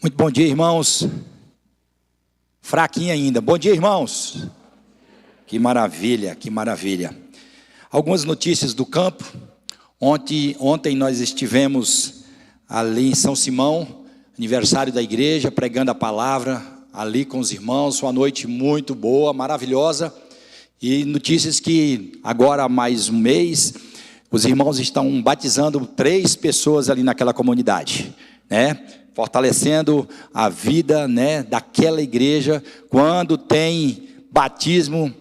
Muito bom dia, irmãos. Fraquinho ainda. Bom dia, irmãos. Que maravilha, que maravilha. Algumas notícias do campo. Ontem nós estivemos ali em São Simão, aniversário da igreja, pregando a palavra ali com os irmãos. Uma noite muito boa, maravilhosa. E notícias que agora há mais um mês, os irmãos estão batizando 3 pessoas ali naquela comunidade, né? Fortalecendo a vida, né, daquela igreja. Quando tem batismo,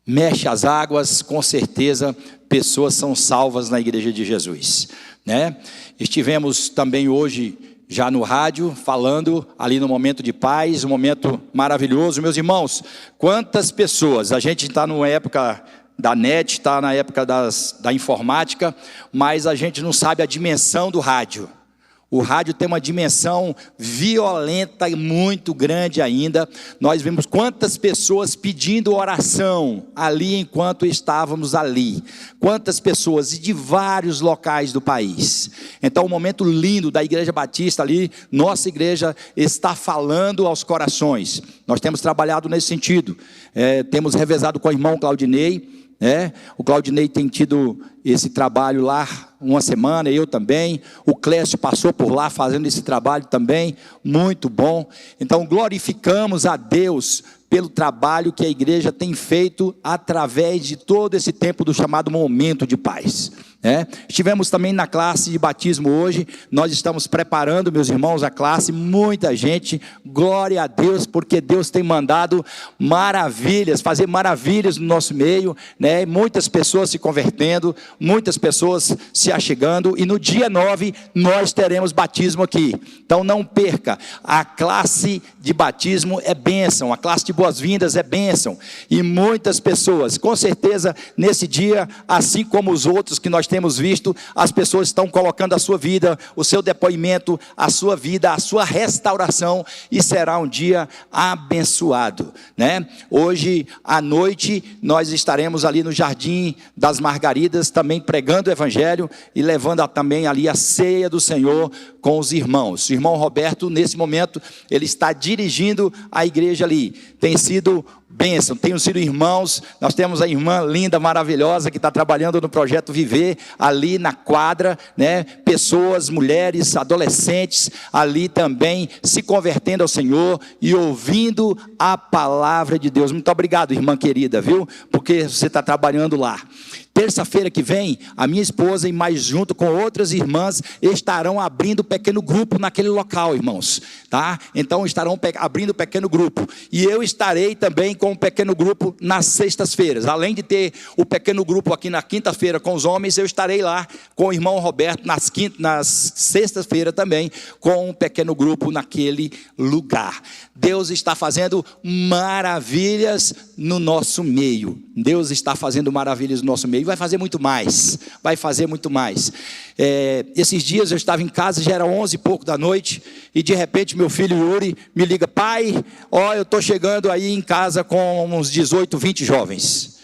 mexe as águas, com certeza pessoas são salvas na igreja de Jesus, né? Estivemos também hoje já no rádio, falando ali no momento de paz, um momento maravilhoso. Meus irmãos, quantas pessoas, a gente está numa época da net, está na época da informática, mas a gente não sabe a dimensão do rádio. O rádio tem uma dimensão violenta e muito grande ainda. Nós vimos quantas pessoas pedindo oração ali enquanto estávamos ali. Quantas pessoas, e de vários locais do país. Então, um momento lindo da Igreja Batista ali. Nossa igreja está falando aos corações. Nós temos trabalhado nesse sentido. Temos revezado com o irmão Claudinei. O Claudinei tem tido esse trabalho lá uma semana, eu também. O Clécio passou por lá fazendo esse trabalho também, muito bom. Então glorificamos a Deus pelo trabalho que a igreja tem feito através de todo esse tempo do chamado momento de paz. Estivemos também na classe de batismo hoje. Nós estamos preparando, meus irmãos, a classe. Muita gente, glória a Deus, porque Deus tem mandado maravilhas, fazer maravilhas no nosso meio, né? Muitas pessoas se convertendo, muitas pessoas se achegando, e no dia 9 nós teremos batismo aqui. Então não perca, a classe de batismo é bênção, a classe de boas-vindas é bênção, e muitas pessoas, com certeza, nesse dia, assim como os outros que nós temos visto, as pessoas estão colocando a sua vida, o seu depoimento, a sua vida, a sua restauração, e será um dia abençoado, né? Hoje à noite nós estaremos ali no Jardim das Margaridas, também pregando o evangelho e levando também ali a ceia do Senhor com os irmãos. O irmão Roberto, nesse momento, ele está dirigindo a igreja ali. Tem sido bênção, tenham sido irmãos. Nós temos a irmã linda, maravilhosa, que está trabalhando no Projeto Viver, ali na quadra, né? Pessoas, mulheres, adolescentes, ali também se convertendo ao Senhor e ouvindo a palavra de Deus. Muito obrigado, irmã querida, viu? Porque você está trabalhando lá. Terça-feira que vem, a minha esposa e mais junto com outras irmãs estarão abrindo pequeno grupo naquele local, irmãos, tá? Então estarão abrindo pequeno grupo, e eu estarei também com um pequeno grupo nas sextas-feiras. Além de ter o pequeno grupo aqui na quinta-feira com os homens, eu estarei lá com o irmão Roberto nas sextas-feiras também, com um pequeno grupo naquele lugar. Deus está fazendo maravilhas no nosso meio. Deus está fazendo maravilhas no nosso meio. Vai fazer muito mais. Vai fazer muito mais. Esses dias eu estava em casa, já era 11 e pouco da noite, e de repente meu filho Yuri me liga: pai, eu estou chegando aí em casa com uns 18, 20 jovens.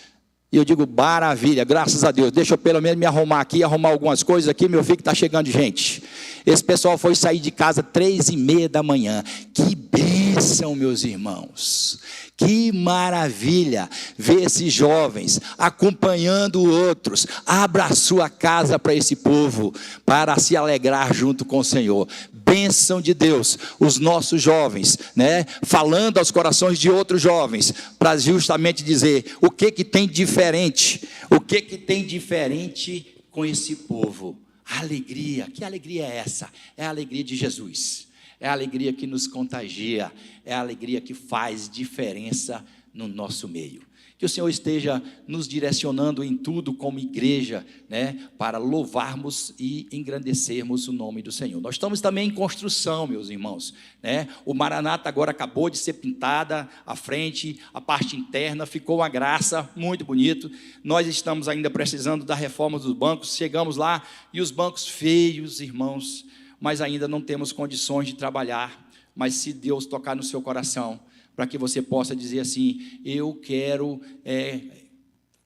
E eu digo: maravilha, graças a Deus, deixa eu pelo menos me arrumar aqui, arrumar algumas coisas aqui, meu filho que está chegando de gente. Esse pessoal foi sair de casa 3:30 da manhã. Que bênção, meus irmãos. Que maravilha ver esses jovens acompanhando outros. Abra a sua casa para esse povo, para se alegrar junto com o Senhor. Bênção de Deus, os nossos jovens, né? Falando aos corações de outros jovens, para justamente dizer o que tem diferente, o que tem diferente com esse povo. Alegria, que alegria é essa? É a alegria de Jesus. É a alegria que nos contagia, é a alegria que faz diferença no nosso meio. Que o Senhor esteja nos direcionando em tudo como igreja, né, para louvarmos e engrandecermos o nome do Senhor. Nós estamos também em construção, meus irmãos, né? O Maranata agora acabou de ser pintada a frente, a parte interna, ficou uma graça, muito bonito. Nós estamos ainda precisando da reforma dos bancos. Chegamos lá e os bancos feios, irmãos, mas ainda não temos condições de trabalhar. Mas se Deus tocar no seu coração, para que você possa dizer assim: eu quero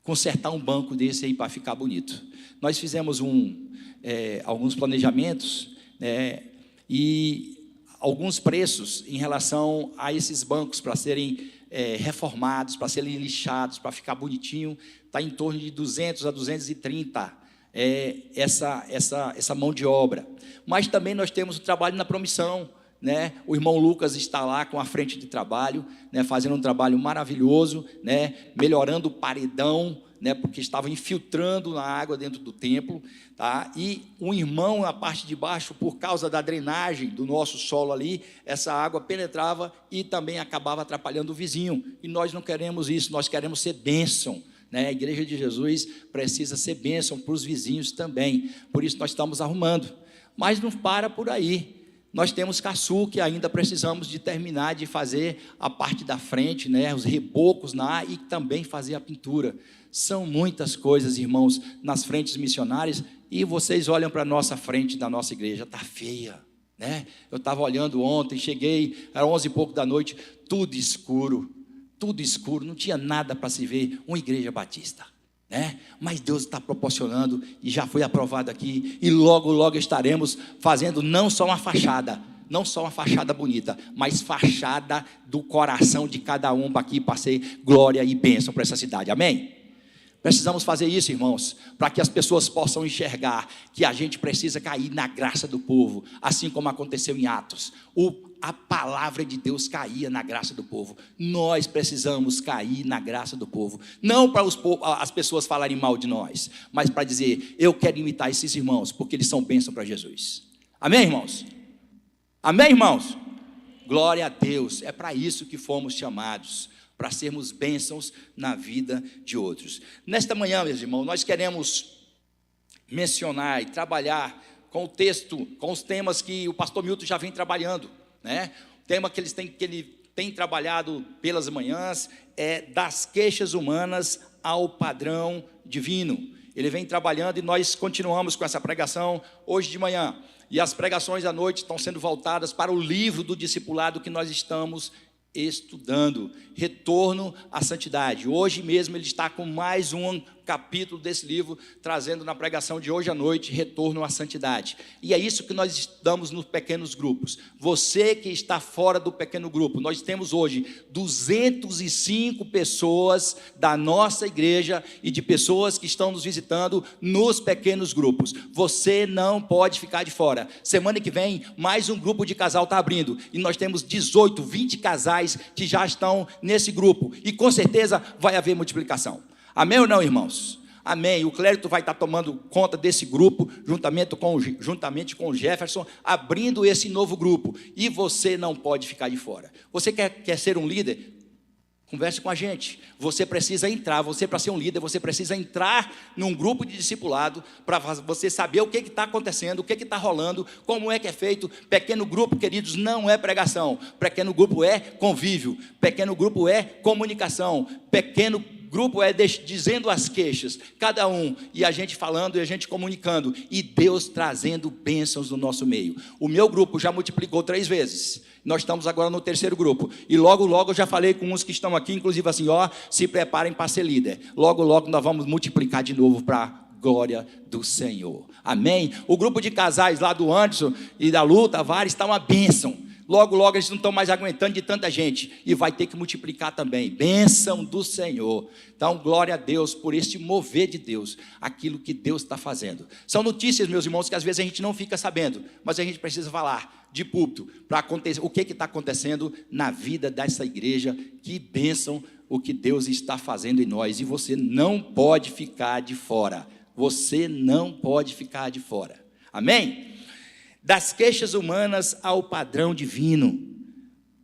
consertar um banco desse aí para ficar bonito. Nós fizemos alguns planejamentos, e alguns preços em relação a esses bancos para serem reformados, para serem lixados, para ficar bonitinho, está em torno de 200 a 230 essa mão de obra. Mas também nós temos o trabalho na promissão, né? O irmão Lucas está lá com a frente de trabalho, né, fazendo um trabalho maravilhoso, né, melhorando o paredão, né, porque estava infiltrando a água dentro do templo, tá? E um irmão na parte de baixo, por causa da drenagem do nosso solo ali, essa água penetrava e também acabava atrapalhando o vizinho. E nós não queremos isso, nós queremos ser bênção, né? A Igreja de Jesus precisa ser bênção para os vizinhos também. Por isso nós estamos arrumando. Mas não para por aí. Nós temos caçu que ainda precisamos de terminar de fazer a parte da frente, né, os rebocos e também fazer a pintura. São muitas coisas, irmãos, nas frentes missionárias, e vocês olham para a nossa frente da nossa igreja, está feia, né? Eu estava olhando ontem, cheguei, era 11 e pouco da noite, tudo escuro, não tinha nada para se ver, uma igreja batista, né? Mas Deus está proporcionando e já foi aprovado aqui, e logo, logo estaremos fazendo não só uma fachada bonita, mas fachada do coração de cada um para aqui, para ser glória e bênção para essa cidade, amém? Precisamos fazer isso, irmãos, para que as pessoas possam enxergar que a gente precisa cair na graça do povo, assim como aconteceu em Atos. A palavra de Deus caía na graça do povo. Nós precisamos cair na graça do povo, não para as pessoas falarem mal de nós, mas para dizer, eu quero imitar esses irmãos, porque eles são bênção para Jesus. Amém, irmãos? Amém, irmãos? Glória a Deus, é para isso que fomos chamados, para sermos bênçãos na vida de outros. Nesta manhã, meus irmãos, nós queremos mencionar e trabalhar com o texto, com os temas que o pastor Milton já vem trabalhando, né? O tema que ele tem trabalhado pelas manhãs é das queixas humanas ao padrão divino. Ele vem trabalhando e nós continuamos com essa pregação hoje de manhã. E as pregações à noite estão sendo voltadas para o livro do discipulado que nós estamos estudando, Retorno à Santidade. Hoje mesmo ele está com mais um capítulo desse livro, trazendo na pregação de hoje à noite, Retorno à Santidade. E é isso que nós estudamos nos pequenos grupos. Você que está fora do pequeno grupo, nós temos hoje 205 pessoas da nossa igreja e de pessoas que estão nos visitando nos pequenos grupos. Você não pode ficar de fora. Semana que vem, mais um grupo de casal está abrindo, e nós temos 18, 20 casais que já estão nesse grupo, e com certeza vai haver multiplicação. Amém ou não, irmãos? Amém. O Clérito vai estar tomando conta desse grupo, juntamente com o Jefferson, abrindo esse novo grupo. E você não pode ficar de fora. Você quer ser um líder? Converse com a gente. Você precisa entrar, para ser um líder, você precisa entrar num grupo de discipulado, para você saber o que está acontecendo, o que está rolando, como é que é feito. Pequeno grupo, queridos, não é pregação. Pequeno grupo é convívio. Pequeno grupo é comunicação. Pequeno grupo é dizendo as queixas, cada um, e a gente falando e a gente comunicando, e Deus trazendo bênçãos no nosso meio. O meu grupo já multiplicou 3 vezes, nós estamos agora no 3º grupo, e logo logo eu já falei com uns que estão aqui, inclusive assim, se preparem para ser líder, logo logo nós vamos multiplicar de novo para glória do Senhor, amém? O grupo de casais lá do Anderson e da Lu Tavares está uma bênção. Logo, logo, eles não estão mais aguentando de tanta gente, e vai ter que multiplicar também, bênção do Senhor. Então, glória a Deus por este mover de Deus, aquilo que Deus está fazendo. São notícias, meus irmãos, que às vezes a gente não fica sabendo, mas a gente precisa falar de púlpito, para acontecer, o que está acontecendo na vida dessa igreja, que bênção o que Deus está fazendo em nós, e você não pode ficar de fora, você não pode ficar de fora, amém? Das queixas humanas ao padrão divino.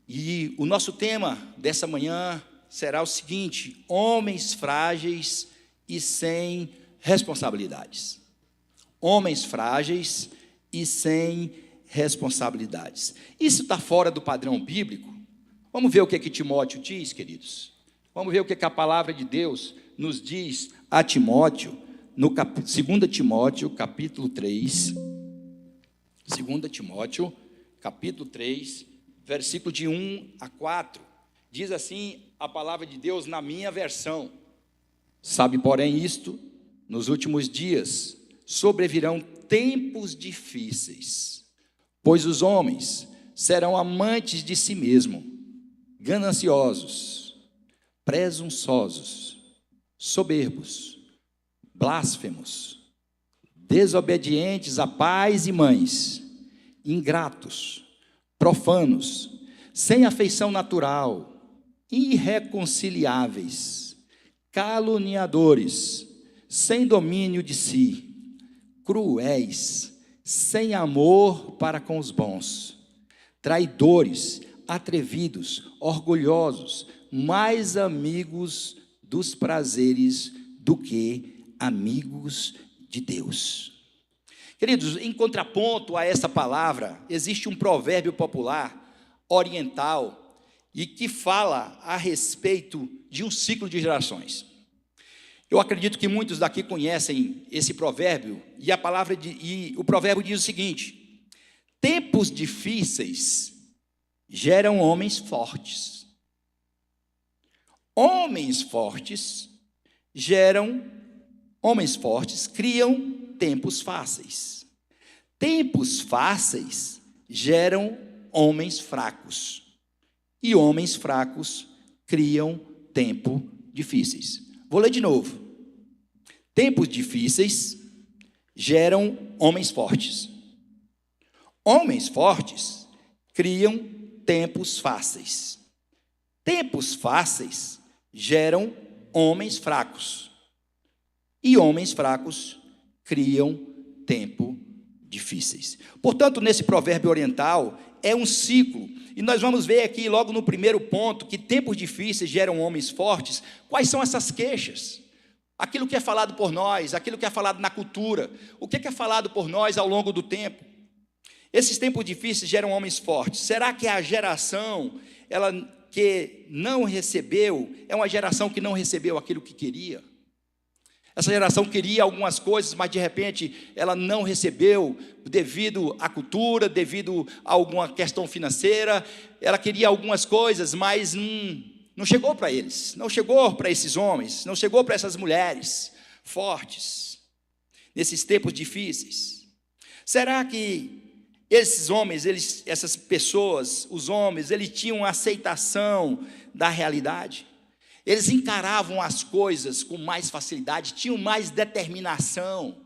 E o nosso tema dessa manhã será o seguinte: homens frágeis e sem responsabilidades. Homens frágeis e sem responsabilidades. Isso está fora do padrão bíblico? Vamos ver o que Timóteo diz, queridos. Vamos ver o que a palavra de Deus nos diz a Timóteo, no 2 Timóteo, capítulo 3. 2 Timóteo, capítulo 3, versículo de 1 a 4, diz assim a palavra de Deus na minha versão: sabe, porém, isto, nos últimos dias sobrevirão tempos difíceis, pois os homens serão amantes de si mesmo, gananciosos, presunçosos, soberbos, blasfemos, desobedientes a pais e mães, ingratos, profanos, sem afeição natural, irreconciliáveis, caluniadores, sem domínio de si, cruéis, sem amor para com os bons, traidores, atrevidos, orgulhosos, mais amigos dos prazeres do que amigos de Deus. Queridos, em contraponto a essa palavra, existe um provérbio popular oriental e que fala a respeito de um ciclo de gerações. Eu acredito que muitos daqui conhecem esse provérbio, e o provérbio diz o seguinte: tempos difíceis geram homens fortes. Homens fortes criam tempos fáceis. Tempos fáceis geram homens fracos. E homens fracos criam tempos difíceis. Vou ler de novo. Tempos difíceis geram homens fortes. Homens fortes criam tempos fáceis. Tempos fáceis geram homens fracos. E homens fracos criam tempos difíceis. Portanto, nesse provérbio oriental, é um ciclo. E nós vamos ver aqui, logo no primeiro ponto, que tempos difíceis geram homens fortes. Quais são essas queixas? Aquilo que é falado por nós, aquilo que é falado na cultura, o que é falado por nós ao longo do tempo. Esses tempos difíceis geram homens fortes. Será que a geração, ela que não recebeu, é uma geração que não recebeu aquilo que queria? Essa geração queria algumas coisas, mas de repente ela não recebeu devido à cultura, devido a alguma questão financeira. Ela queria algumas coisas, mas não chegou para eles, não chegou para esses homens, não chegou para essas mulheres fortes, nesses tempos difíceis. Será que esses homens, essas pessoas, os homens, eles tinham aceitação da realidade? Eles encaravam as coisas com mais facilidade, tinham mais determinação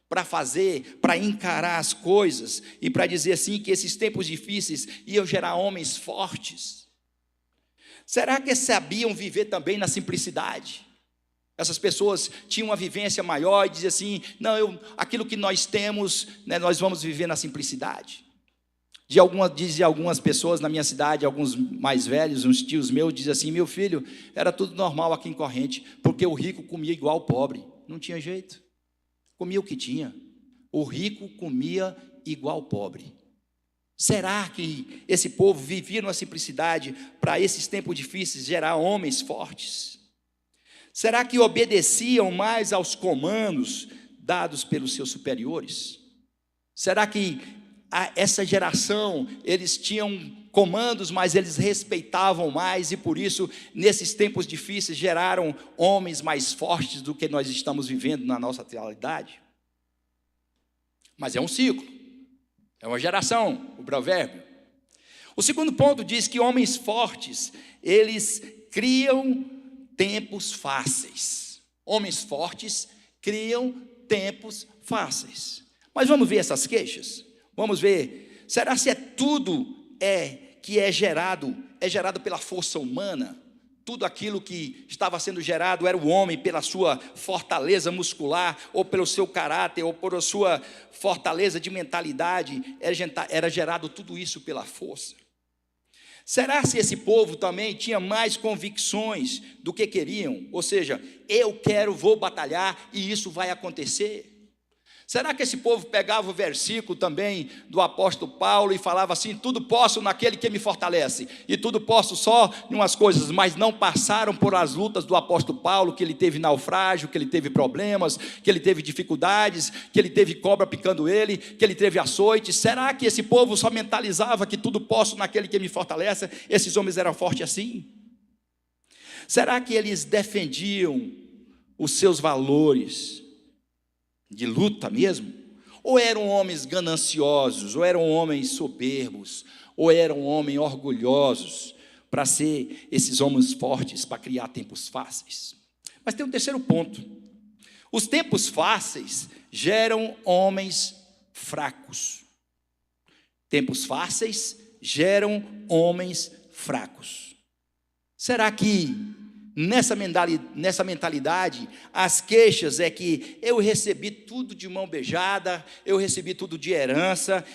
para fazer, para encarar as coisas e para dizer assim que esses tempos difíceis iam gerar homens fortes. Será que sabiam viver também na simplicidade? Essas pessoas tinham uma vivência maior e diziam assim, não, aquilo que nós temos, né, nós vamos viver na simplicidade. Dizem algumas pessoas na minha cidade, alguns mais velhos, uns tios meus, dizem assim, meu filho, era tudo normal aqui em Corrente, porque o rico comia igual o pobre, não tinha jeito, comia o que tinha, o rico comia igual o pobre. Será que esse povo vivia numa simplicidade para esses tempos difíceis gerar homens fortes? Será que obedeciam mais aos comandos dados pelos seus superiores? Será que essa geração, eles tinham comandos, mas eles respeitavam mais, e por isso, nesses tempos difíceis, geraram homens mais fortes do que nós estamos vivendo na nossa atualidade? Mas é um ciclo, é uma geração, o provérbio. O segundo ponto diz que homens fortes, eles criam tempos fáceis. Homens fortes criam tempos fáceis. Mas vamos ver essas queixas? Vamos ver, será se tudo que é gerado pela força humana? Tudo aquilo que estava sendo gerado era o homem pela sua fortaleza muscular, ou pelo seu caráter, ou pela sua fortaleza de mentalidade, era gerado tudo isso pela força? Será se esse povo também tinha mais convicções do que queriam? Ou seja, vou batalhar e isso vai acontecer? Será que esse povo pegava o versículo também do apóstolo Paulo e falava assim, tudo posso naquele que me fortalece, e tudo posso só em umas coisas, mas não passaram por as lutas do apóstolo Paulo, que ele teve naufrágio, que ele teve problemas, que ele teve dificuldades, que ele teve cobra picando ele, que ele teve açoite? Será que esse povo só mentalizava que tudo posso naquele que me fortalece? Esses homens eram fortes assim? Será que eles defendiam os seus valores de luta mesmo? Ou eram homens gananciosos, ou eram homens soberbos, ou eram homens orgulhosos, para ser esses homens fortes, para criar tempos fáceis. Mas tem um terceiro ponto. Os tempos fáceis geram homens fracos. Tempos fáceis geram homens fracos. Será que nessa mentalidade, as queixas é que eu recebi tudo de mão beijada, eu recebi tudo de herança,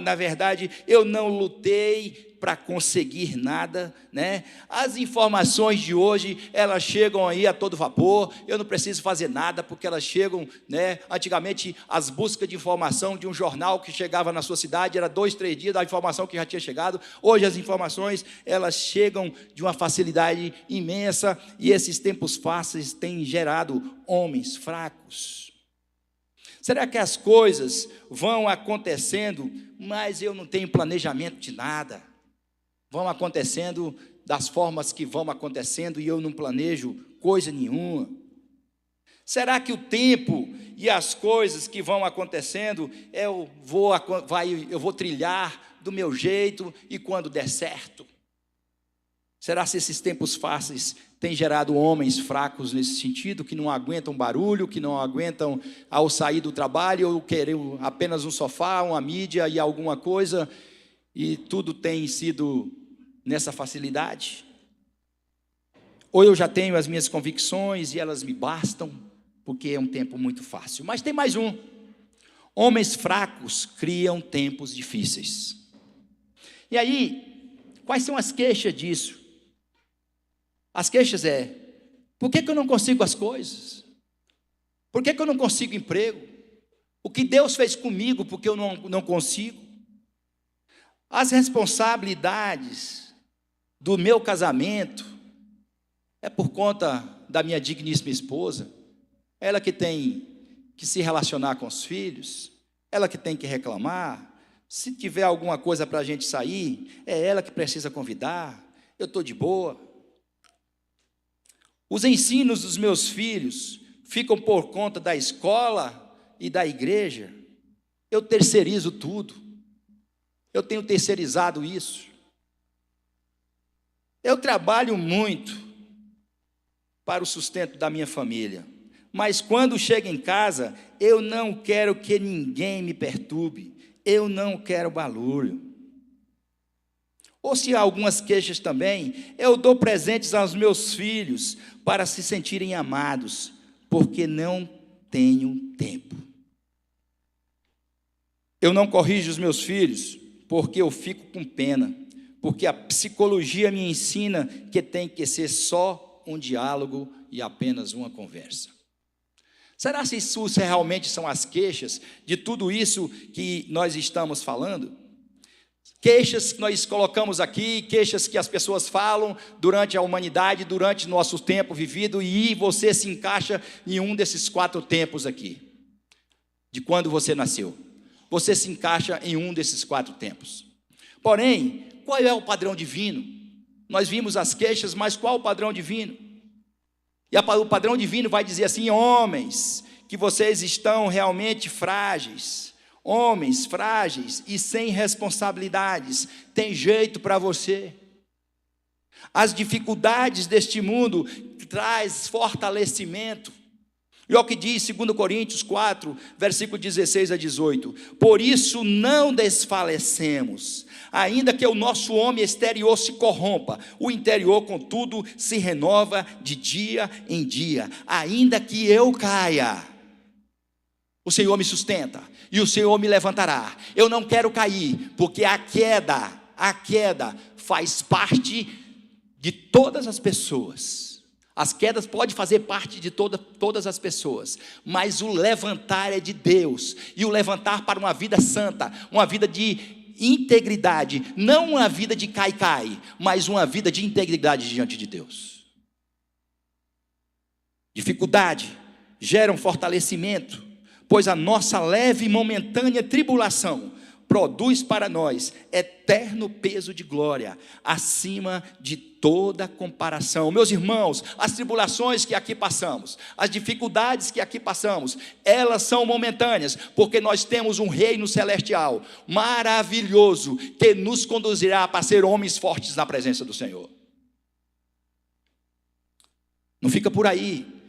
na verdade, eu não lutei para conseguir nada, né? As informações de hoje, elas chegam aí a todo vapor, eu não preciso fazer nada, porque elas chegam, né? Antigamente, as buscas de informação de um jornal que chegava na sua cidade, era 2, 3 dias da informação que já tinha chegado. Hoje as informações, elas chegam de uma facilidade imensa, e esses tempos fáceis têm gerado homens fracos. Será que as coisas vão acontecendo, mas eu não tenho planejamento de nada? Vão acontecendo das formas que vão acontecendo e eu não planejo coisa nenhuma? Será que o tempo e as coisas que vão acontecendo, eu vou trilhar do meu jeito e quando der certo? Será que esses tempos fáceis têm gerado homens fracos nesse sentido, que não aguentam barulho, que não aguentam ao sair do trabalho ou querer apenas um sofá, uma mídia e alguma coisa, e tudo tem sido nessa facilidade? Ou eu já tenho as minhas convicções e elas me bastam, porque é um tempo muito fácil. Mas tem mais um. Homens fracos criam tempos difíceis. E aí, quais são as queixas disso? As queixas por que eu não consigo as coisas? Por que eu não consigo emprego? O que Deus fez comigo, porque eu não consigo? As responsabilidades do meu casamento é por conta da minha digníssima esposa, ela que tem que se relacionar com os filhos, ela que tem que reclamar. Se tiver alguma coisa para a gente sair, é ela que precisa convidar, eu estou de boa. Os ensinos dos meus filhos ficam por conta da escola e da igreja, eu terceirizo tudo, eu tenho terceirizado isso. Eu trabalho muito para o sustento da minha família, mas quando chego em casa, eu não quero que ninguém me perturbe, eu não quero barulho. Ou se há algumas queixas também, eu dou presentes aos meus filhos para se sentirem amados, porque não tenho tempo. Eu não corrijo os meus filhos, porque eu fico com pena. Porque a psicologia me ensina que tem que ser só um diálogo e apenas uma conversa. Será que isso realmente são as queixas de tudo isso que nós estamos falando? Queixas que nós colocamos aqui, queixas que as pessoas falam durante a humanidade, durante nosso tempo vivido, e você se encaixa em um desses 4 tempos aqui, de quando você nasceu. Você se encaixa em um desses 4 tempos. Porém, qual é o padrão divino? Nós vimos as queixas, mas qual o padrão divino? E o padrão divino vai dizer assim: homens, que vocês estão realmente frágeis, homens frágeis e sem responsabilidades, tem jeito para você. As dificuldades deste mundo traz fortalecimento. E olha o que diz 2 Coríntios 4, versículo 16 a 18. Por isso não desfalecemos, ainda que o nosso homem exterior se corrompa, o interior, contudo, se renova de dia em dia. Ainda que eu caia, o Senhor me sustenta e o Senhor me levantará. Eu não quero cair, porque a queda faz parte de todas as pessoas. As quedas podem fazer parte de todas as pessoas, mas o levantar é de Deus, e o levantar para uma vida santa, uma vida de integridade, não uma vida de cai, mas uma vida de integridade diante de Deus. Dificuldade gera um fortalecimento, pois a nossa leve e momentânea tribulação produz para nós eterno peso de glória, acima de toda comparação. Meus irmãos, as tribulações que aqui passamos, as dificuldades que aqui passamos, elas são momentâneas, porque nós temos um reino celestial maravilhoso, que nos conduzirá para ser homens fortes na presença do Senhor. Não fica por aí.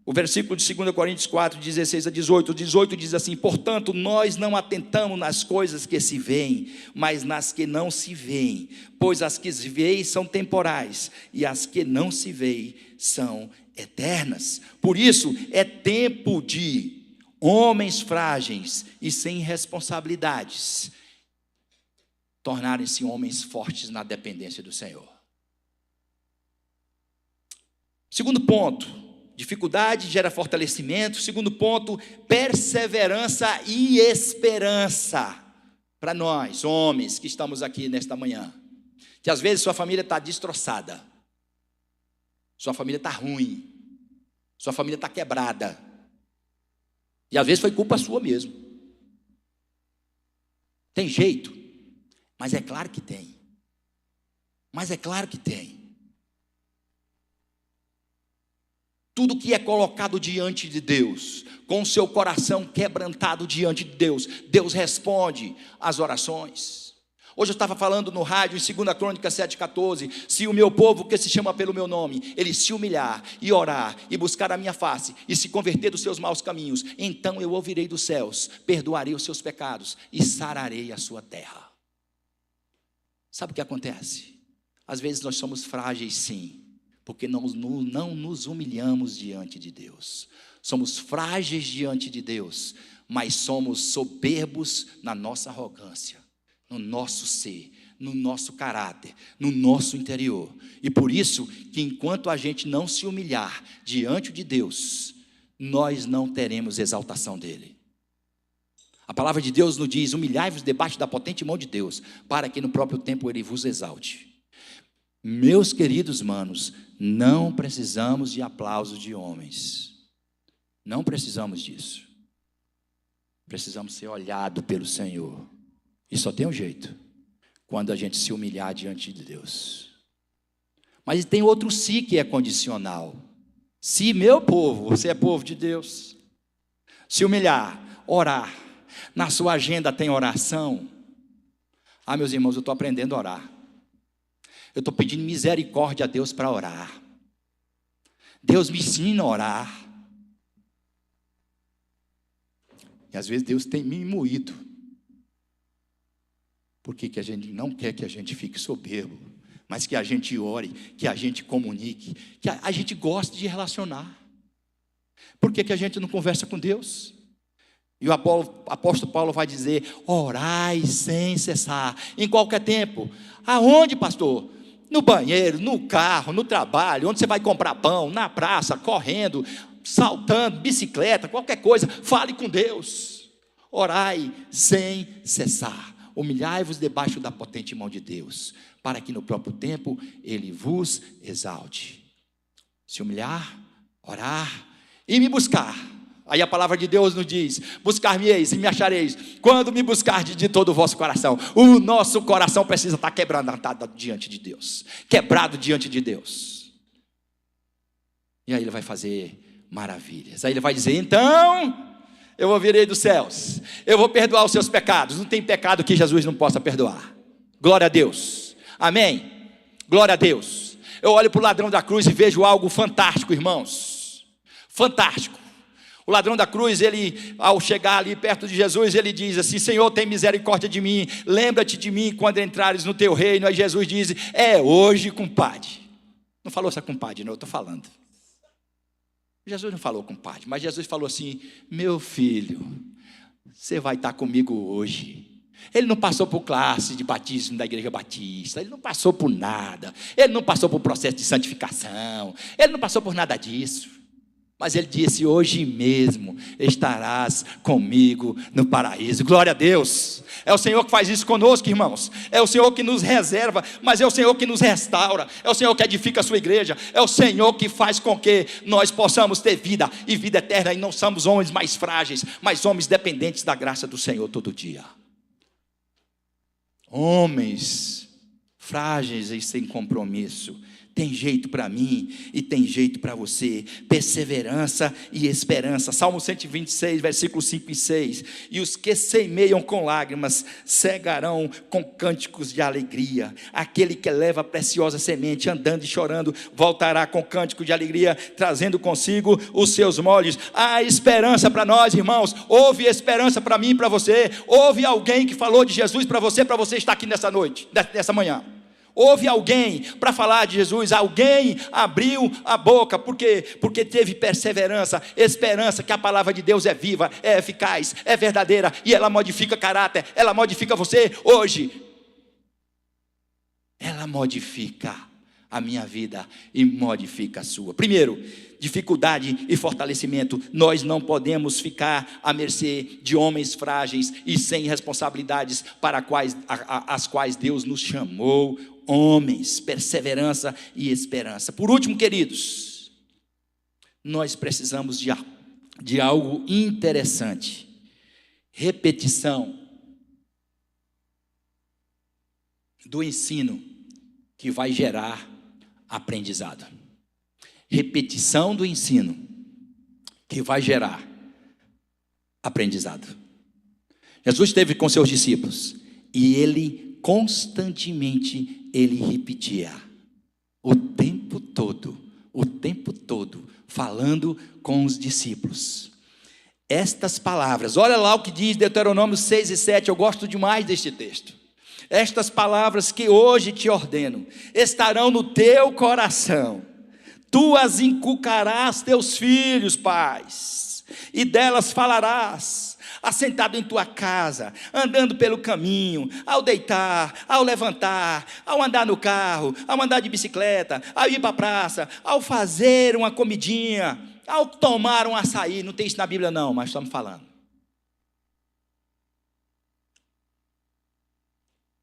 O versículo de 2 Coríntios 4, 16 a 18, 18 diz assim: portanto, nós não atentamos nas coisas que se veem, mas nas que não se veem, pois as que se veem são temporais, e as que não se veem são eternas. Por isso, é tempo de homens frágeis e sem responsabilidades tornarem-se homens fortes na dependência do Senhor. Segundo ponto, dificuldade gera fortalecimento. Segundo ponto, perseverança e esperança. Para nós, homens que estamos aqui nesta manhã, que às vezes sua família está destroçada, sua família está ruim, sua família está quebrada, e às vezes foi culpa sua mesmo. Tem jeito? Mas é claro que tem. Mas é claro que tem. Tudo que é colocado diante de Deus, com o seu coração quebrantado diante de Deus, Deus responde às orações. Hoje eu estava falando no rádio, em 2 Crônicas 7,14, se o meu povo que se chama pelo meu nome, ele se humilhar e orar e buscar a minha face e se converter dos seus maus caminhos, então eu ouvirei dos céus, perdoarei os seus pecados e sararei a sua terra. Sabe o que acontece? Às vezes nós somos frágeis, sim, porque não nos humilhamos diante de Deus. Somos frágeis diante de Deus, mas somos soberbos na nossa arrogância, no nosso ser, no nosso caráter, no nosso interior. E por isso que enquanto a gente não se humilhar diante de Deus, nós não teremos exaltação dele. A palavra de Deus nos diz: humilhai-vos debaixo da potente mão de Deus, para que no próprio tempo ele vos exalte. Meus queridos manos, não precisamos de aplausos de homens. Não precisamos disso. Precisamos ser olhados pelo Senhor. E só tem um jeito: quando a gente se humilhar diante de Deus. Mas tem outro se que é condicional. Se meu povo, você é povo de Deus, se humilhar, orar, na sua agenda tem oração. Ah, meus irmãos, eu estou aprendendo a orar. Eu estou pedindo misericórdia a Deus para orar. Deus me ensina a orar. E às vezes Deus tem me moído. Porque que a gente não quer que a gente fique soberbo, mas que a gente ore, que a gente comunique, que a gente goste de relacionar. Por que a gente não conversa com Deus? E o apóstolo Paulo vai dizer: orai sem cessar, em qualquer tempo. Aonde, pastor? No banheiro, no carro, no trabalho, onde você vai comprar pão, na praça, correndo, saltando, bicicleta, qualquer coisa, fale com Deus. Orai sem cessar. Humilhai-vos debaixo da potente mão de Deus, para que no próprio tempo ele vos exalte. Se humilhar, orar e me buscar. Aí a palavra de Deus nos diz: buscar-me-eis e me achareis, quando me buscardes de todo o vosso coração. O nosso coração precisa estar quebrantado diante de Deus, quebrado diante de Deus. E aí ele vai fazer maravilhas. Aí ele vai dizer: então eu ouvirei dos céus, eu vou perdoar os seus pecados. Não tem pecado que Jesus não possa perdoar. Glória a Deus, amém, glória a Deus. Eu olho para o ladrão da cruz e vejo algo fantástico, irmãos, fantástico. O ladrão da cruz, ele, ao chegar ali perto de Jesus, ele diz assim: Senhor, tem misericórdia de mim, lembra-te de mim quando entrares no teu reino. Aí Jesus diz: é hoje, compadre. Não falou essa compadre, não, eu estou falando. Jesus não falou compadre, mas Jesus falou assim: meu filho, você vai estar comigo hoje. Ele não passou por classe de batismo da igreja batista, ele não passou por nada, ele não passou por processo de santificação, ele não passou por nada disso. Mas ele disse: hoje mesmo estarás comigo no paraíso. Glória a Deus. É o Senhor que faz isso conosco, irmãos. É o Senhor que nos reserva, mas é o Senhor que nos restaura. É o Senhor que edifica a sua igreja. É o Senhor que faz com que nós possamos ter vida e vida eterna. E não somos homens mais frágeis, mas homens dependentes da graça do Senhor todo dia. Homens frágeis e sem compromisso. Tem jeito para mim e tem jeito para você. Perseverança e esperança. Salmo 126, versículos 5 e 6. E os que semeiam com lágrimas cegarão com cânticos de alegria. Aquele que leva a preciosa semente, andando e chorando, voltará com cântico de alegria, trazendo consigo os seus molhos. Há esperança para nós, irmãos. Houve esperança para mim e para você. Houve alguém que falou de Jesus para você estar aqui nessa noite, nessa manhã. Houve alguém para falar de Jesus, alguém abriu a boca, porque teve perseverança, esperança, que a palavra de Deus é viva, é eficaz, é verdadeira, e ela modifica caráter, ela modifica você hoje, ela modifica a minha vida e modifica a sua. Primeiro, dificuldade e fortalecimento. Nós não podemos ficar à mercê de homens frágeis e sem responsabilidades para as quais Deus nos chamou. Homens, perseverança e esperança. Por último, queridos, nós precisamos de algo interessante: repetição do ensino que vai gerar aprendizado. Repetição do ensino que vai gerar aprendizado. Jesus esteve com seus discípulos e ele constantemente repetia o tempo todo, falando com os discípulos. Estas palavras, olha lá o que diz Deuteronômio 6 e 7, eu gosto demais deste texto. Estas palavras que hoje te ordeno, estarão no teu coração, tu as inculcarás teus filhos, pais, e delas falarás, assentado em tua casa, andando pelo caminho, ao deitar, ao levantar, ao andar no carro, ao andar de bicicleta, ao ir para a praça, ao fazer uma comidinha, ao tomar um açaí. Não tem isso na Bíblia não, mas estamos falando.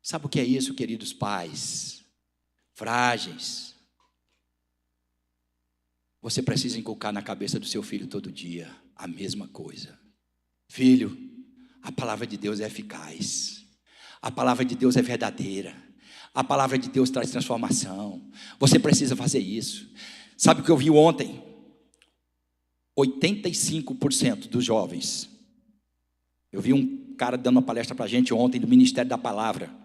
Sabe o que é isso, queridos pais frágeis? Você precisa inculcar na cabeça do seu filho todo dia a mesma coisa. Filho, a palavra de Deus é eficaz, a palavra de Deus é verdadeira, a palavra de Deus traz transformação. Você precisa fazer isso. Sabe o que eu vi ontem? 85% dos jovens. Eu vi um cara dando uma palestra para a gente ontem do Ministério da Palavra,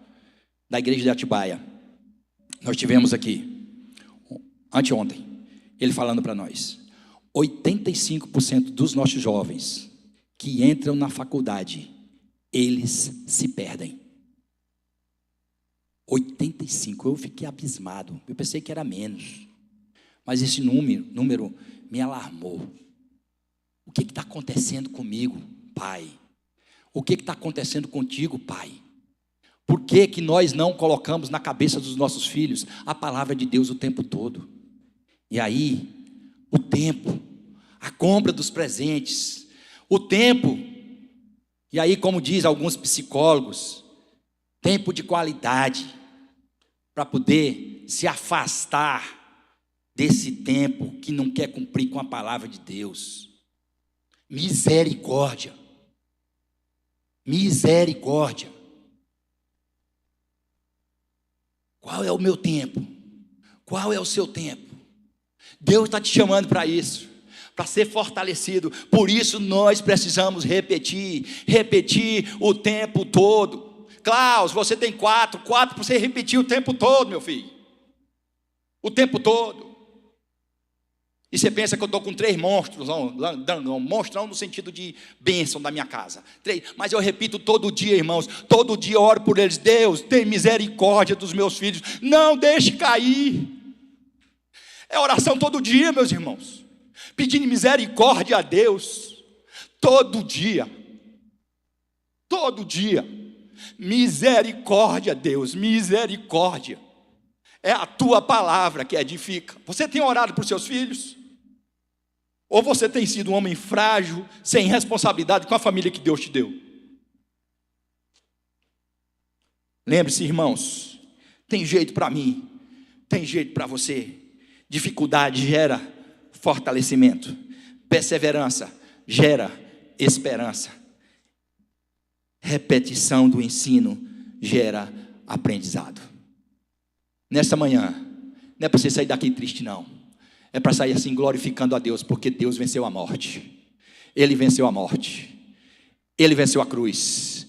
da igreja de Atibaia. Nós tivemos aqui anteontem, ele falando para nós. 85% dos nossos jovens que entram na faculdade, eles se perdem. 85%, eu fiquei abismado, eu pensei que era menos, mas esse número me alarmou. O que está acontecendo comigo, pai? O que está acontecendo contigo, pai? Por que nós não colocamos na cabeça dos nossos filhos a palavra de Deus o tempo todo? E aí, o tempo, a compra dos presentes, o tempo, e aí, como diz alguns psicólogos, tempo de qualidade, para poder se afastar desse tempo que não quer cumprir com a palavra de Deus. Misericórdia. Misericórdia. Qual é o meu tempo? Qual é o seu tempo? Deus está te chamando para isso, para ser fortalecido. Por isso nós precisamos repetir o tempo todo. Klaus, você tem quatro para você repetir o tempo todo, meu filho. O tempo todo. E você pensa que eu estou com 3 monstros, monstrão no sentido de bênção da minha casa. 3, mas eu repito todo dia, irmãos. Todo dia eu oro por eles. Deus, tem misericórdia dos meus filhos. Não deixe cair. É oração todo dia, meus irmãos. Pedindo misericórdia a Deus. Todo dia. Todo dia. Misericórdia a Deus. Misericórdia. É a tua palavra que edifica. Você tem orado por seus filhos? Ou você tem sido um homem frágil, sem responsabilidade com a família que Deus te deu? Lembre-se, irmãos, tem jeito para mim, tem jeito para você. Dificuldade gera fortalecimento. Perseverança gera esperança. Repetição do ensino gera aprendizado. Nessa manhã, não é para você sair daqui triste não, é para sair assim glorificando a Deus, porque Deus venceu a morte. Ele venceu a morte, Ele venceu a cruz,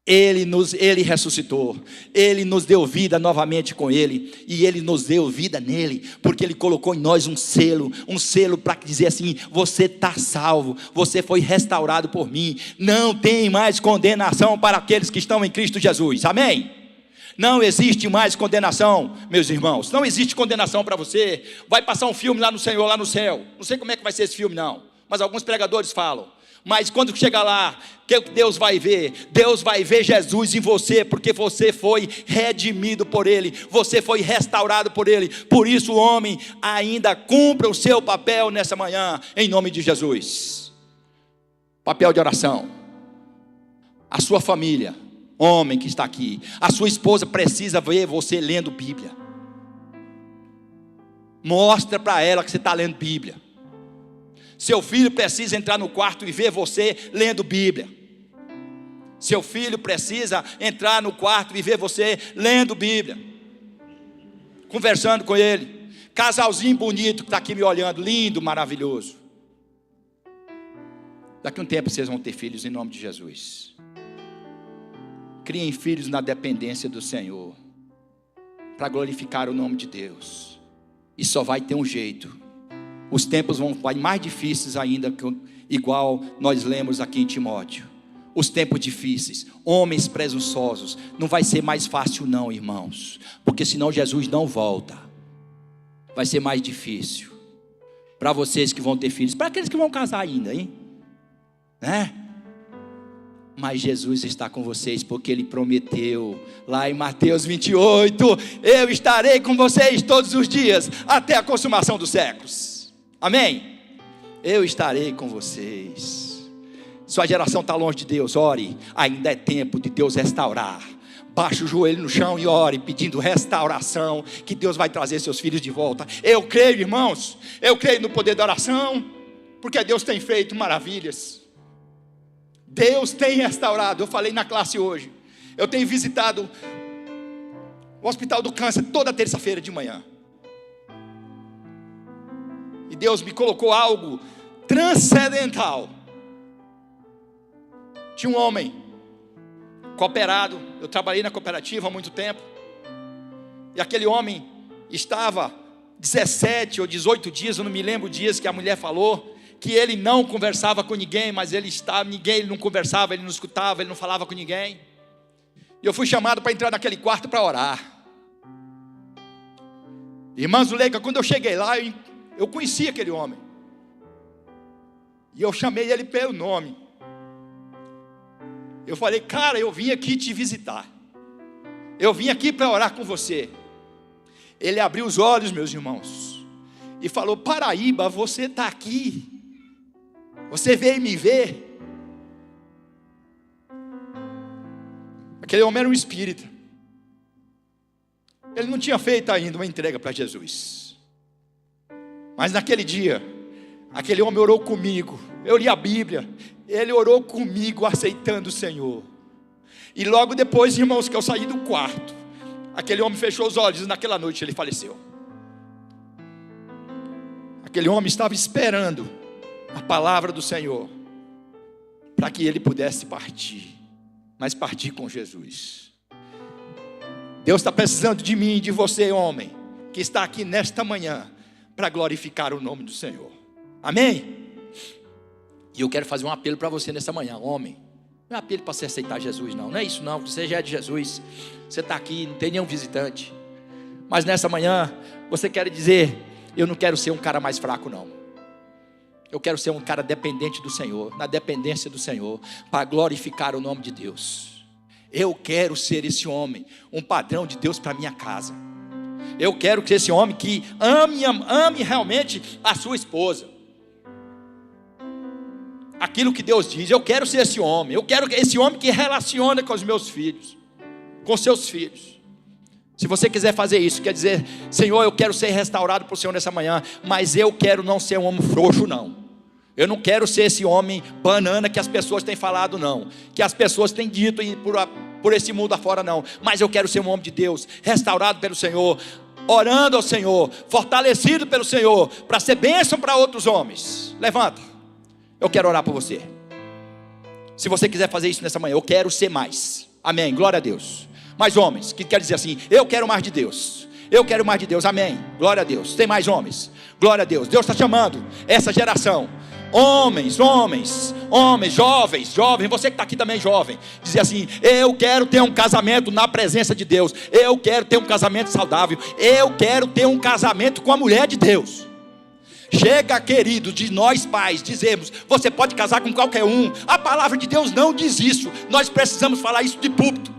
Ele ressuscitou, Ele nos deu vida novamente com Ele, e Ele nos deu vida nele, porque Ele colocou em nós um selo para dizer assim: você está salvo, você foi restaurado por mim, não tem mais condenação para aqueles que estão em Cristo Jesus, amém? Não existe mais condenação, meus irmãos, não existe condenação para você. Vai passar um filme lá no Senhor, lá no céu, não sei como é que vai ser esse filme não, mas alguns pregadores falam. Mas quando chegar lá, o que Deus vai ver? Deus vai ver Jesus em você, porque você foi redimido por Ele, você foi restaurado por Ele. Por isso o homem ainda cumpra o seu papel nessa manhã, em nome de Jesus. Papel de oração. A sua família, homem que está aqui, a sua esposa precisa ver você lendo Bíblia. Mostra para ela que você está lendo Bíblia. Seu filho precisa entrar no quarto e ver você lendo Bíblia. Seu filho precisa entrar no quarto e ver você lendo Bíblia, conversando com ele. Casalzinho bonito que está aqui me olhando, lindo, maravilhoso. Daqui a um tempo vocês vão ter filhos em nome de Jesus. Criem filhos na dependência do Senhor, para glorificar o nome de Deus. E só vai ter um jeito. Os tempos vão mais difíceis ainda, igual nós lemos aqui em Timóteo. Os tempos difíceis, homens presunçosos, não vai ser mais fácil não, irmãos, porque senão Jesus não volta. Vai ser mais difícil para vocês que vão ter filhos, para aqueles que vão casar ainda, hein? Né? Mas Jesus está com vocês, porque Ele prometeu lá em Mateus 28, eu estarei com vocês todos os dias, até a consumação dos séculos. Amém? Eu estarei com vocês. Sua geração está longe de Deus, ore. Ainda é tempo de Deus restaurar. Baixe o joelho no chão e ore, pedindo restauração, que Deus vai trazer seus filhos de volta. Eu creio, irmãos, eu creio no poder da oração, porque Deus tem feito maravilhas. Deus tem restaurado. Eu falei na classe hoje, eu tenho visitado o Hospital do Câncer toda terça-feira de manhã. E Deus me colocou algo transcendental. Tinha um homem cooperado, eu trabalhei na cooperativa há muito tempo, e aquele homem estava 17 ou 18 dias, eu não me lembro dias que a mulher falou, que ele não conversava com ninguém, mas ele não conversava, ele não escutava, ele não falava com ninguém. E eu fui chamado para entrar naquele quarto para orar. Irmã Zuleika, quando eu cheguei lá, eu conheci aquele homem, e eu chamei ele pelo nome. Eu falei: cara, eu vim aqui te visitar, eu vim aqui para orar com você. Ele abriu os olhos, meus irmãos, e falou: Paraíba, você está aqui, você veio me ver. Aquele homem era um espírita, ele não tinha feito ainda uma entrega para Jesus. Mas naquele dia, aquele homem orou comigo, eu li a Bíblia, ele orou comigo aceitando o Senhor. E logo depois, irmãos, que eu saí do quarto, aquele homem fechou os olhos e naquela noite ele faleceu. Aquele homem estava esperando a palavra do Senhor, para que ele pudesse partir, mas partir com Jesus. Deus está precisando de mim e de você, homem, que está aqui nesta manhã, para glorificar o nome do Senhor. Amém? E eu quero fazer um apelo para você nessa manhã, homem. Não é apelo para você aceitar Jesus não é isso não, você já é de Jesus, você está aqui, não tem nenhum visitante. Mas nessa manhã, você quer dizer: eu não quero ser um cara mais fraco não, eu quero ser um cara dependente do Senhor, na dependência do Senhor, para glorificar o nome de Deus. Eu quero ser esse homem, um padrão de Deus para minha casa. Eu quero que esse homem que ame realmente a sua esposa, aquilo que Deus diz. Eu quero ser esse homem, eu quero esse homem que relaciona com os meus filhos, com seus filhos. Se você quiser fazer isso, quer dizer: Senhor, eu quero ser restaurado por Senhor nessa manhã, mas eu quero não ser um homem frouxo não. Eu não quero ser esse homem banana que as pessoas têm falado, não. Que as pessoas têm dito por esse mundo afora, não. Mas eu quero ser um homem de Deus, restaurado pelo Senhor, orando ao Senhor, fortalecido pelo Senhor, para ser bênção para outros homens. Levanta. Eu quero orar por você. Se você quiser fazer isso nessa manhã, eu quero ser mais. Amém, glória a Deus. Mais homens, que quer dizer assim, eu quero mais de Deus. Eu quero mais de Deus, amém, glória a Deus. Tem mais homens, glória a Deus. Deus está chamando essa geração. Homens, jovens, você que está aqui também jovem, dizer assim, eu quero ter um casamento na presença de Deus, eu quero ter um casamento saudável, eu quero ter um casamento com a mulher de Deus. Chega, querido, de nós pais dizermos, você pode casar com qualquer um. A palavra de Deus não diz isso. Nós precisamos falar isso de púlpito.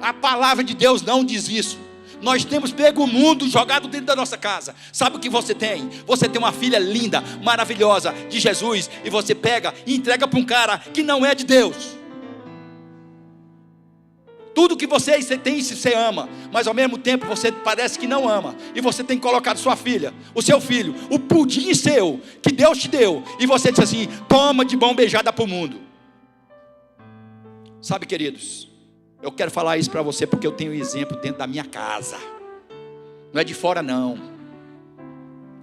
A palavra de Deus não diz isso. Nós temos pego o mundo jogado dentro da nossa casa. Sabe o que você tem? Você tem uma filha linda, maravilhosa, de Jesus, e você pega e entrega para um cara que não é de Deus. Tudo que você tem, você ama, mas ao mesmo tempo você parece que não ama. E você tem colocado sua filha, o seu filho, o pudim seu, que Deus te deu, e você diz assim, toma de mão beijada para o mundo. Sabe, queridos, eu quero falar isso para você porque eu tenho um exemplo dentro da minha casa. Não é de fora não.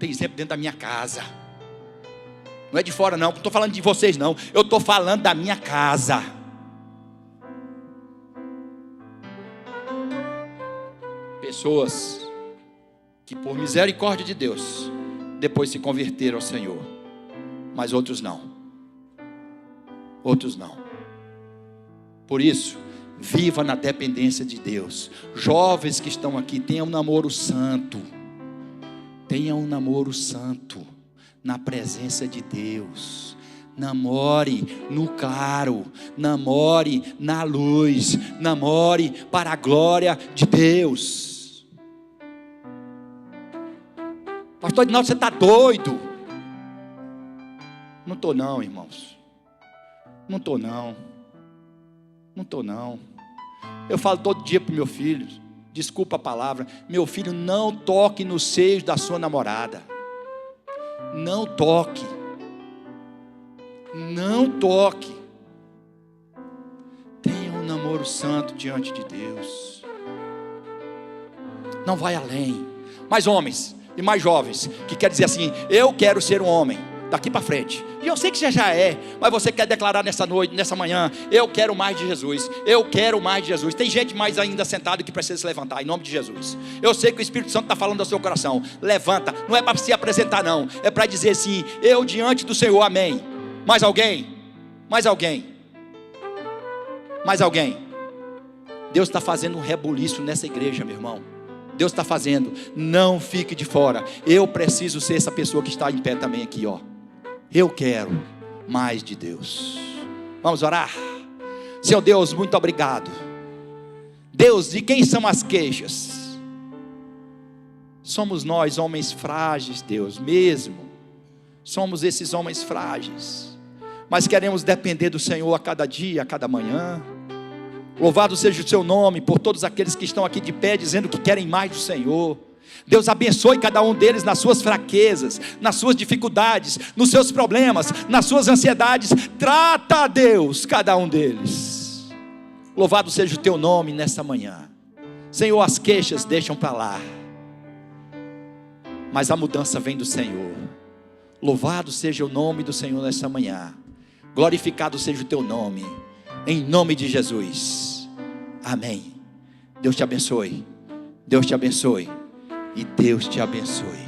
Tem exemplo dentro da minha casa. Não é de fora não, não estou falando de vocês não. Eu estou falando da minha casa. Pessoas que por misericórdia de Deus depois se converteram ao Senhor, mas outros não. Outros não. Por isso, viva na dependência de Deus. Jovens que estão aqui, tenham um namoro santo. Tenham um namoro santo na presença de Deus. Namore no claro, namore na luz, namore para a glória de Deus. Pastor Edinaldo, você está doido? Não estou não, irmãos. Não estou não. Não estou não. Eu falo todo dia para o meu filho, desculpa a palavra, meu filho, não toque nos seios da sua namorada. Não toque. Não toque. Tenha um namoro santo diante de Deus. Não vai além. Mais homens e mais jovens que quer dizer assim, eu quero ser um homem daqui para frente. E eu sei que você já é, mas você quer declarar nessa noite, nessa manhã, eu quero mais de Jesus. Eu quero mais de Jesus. Tem gente mais ainda sentada que precisa se levantar, em nome de Jesus. Eu sei que o Espírito Santo está falando ao seu coração. Levanta, não é para se apresentar não, é para dizer assim, eu diante do Senhor, amém. Mais alguém? Mais alguém? Mais alguém? Deus está fazendo um rebuliço nessa igreja, meu irmão. Deus está fazendo, não fique de fora. Eu preciso ser essa pessoa que está em pé também aqui, ó. Eu quero mais de Deus. Vamos orar? Senhor Deus, muito obrigado. Deus, de quem são as queixas? Somos nós, homens frágeis, Deus, mesmo. Somos esses homens frágeis, mas queremos depender do Senhor a cada dia, a cada manhã. Louvado seja o seu nome por todos aqueles que estão aqui de pé, dizendo que querem mais do Senhor. Deus abençoe cada um deles nas suas fraquezas, nas suas dificuldades, nos seus problemas, nas suas ansiedades. Trata, Deus, cada um deles. Louvado seja o teu nome nessa manhã. Senhor, as queixas deixam para lá, mas a mudança vem do Senhor. Louvado seja o nome do Senhor nessa manhã. Glorificado seja o teu nome, em nome de Jesus. Amém. Deus te abençoe. Deus te abençoe. E Deus te abençoe.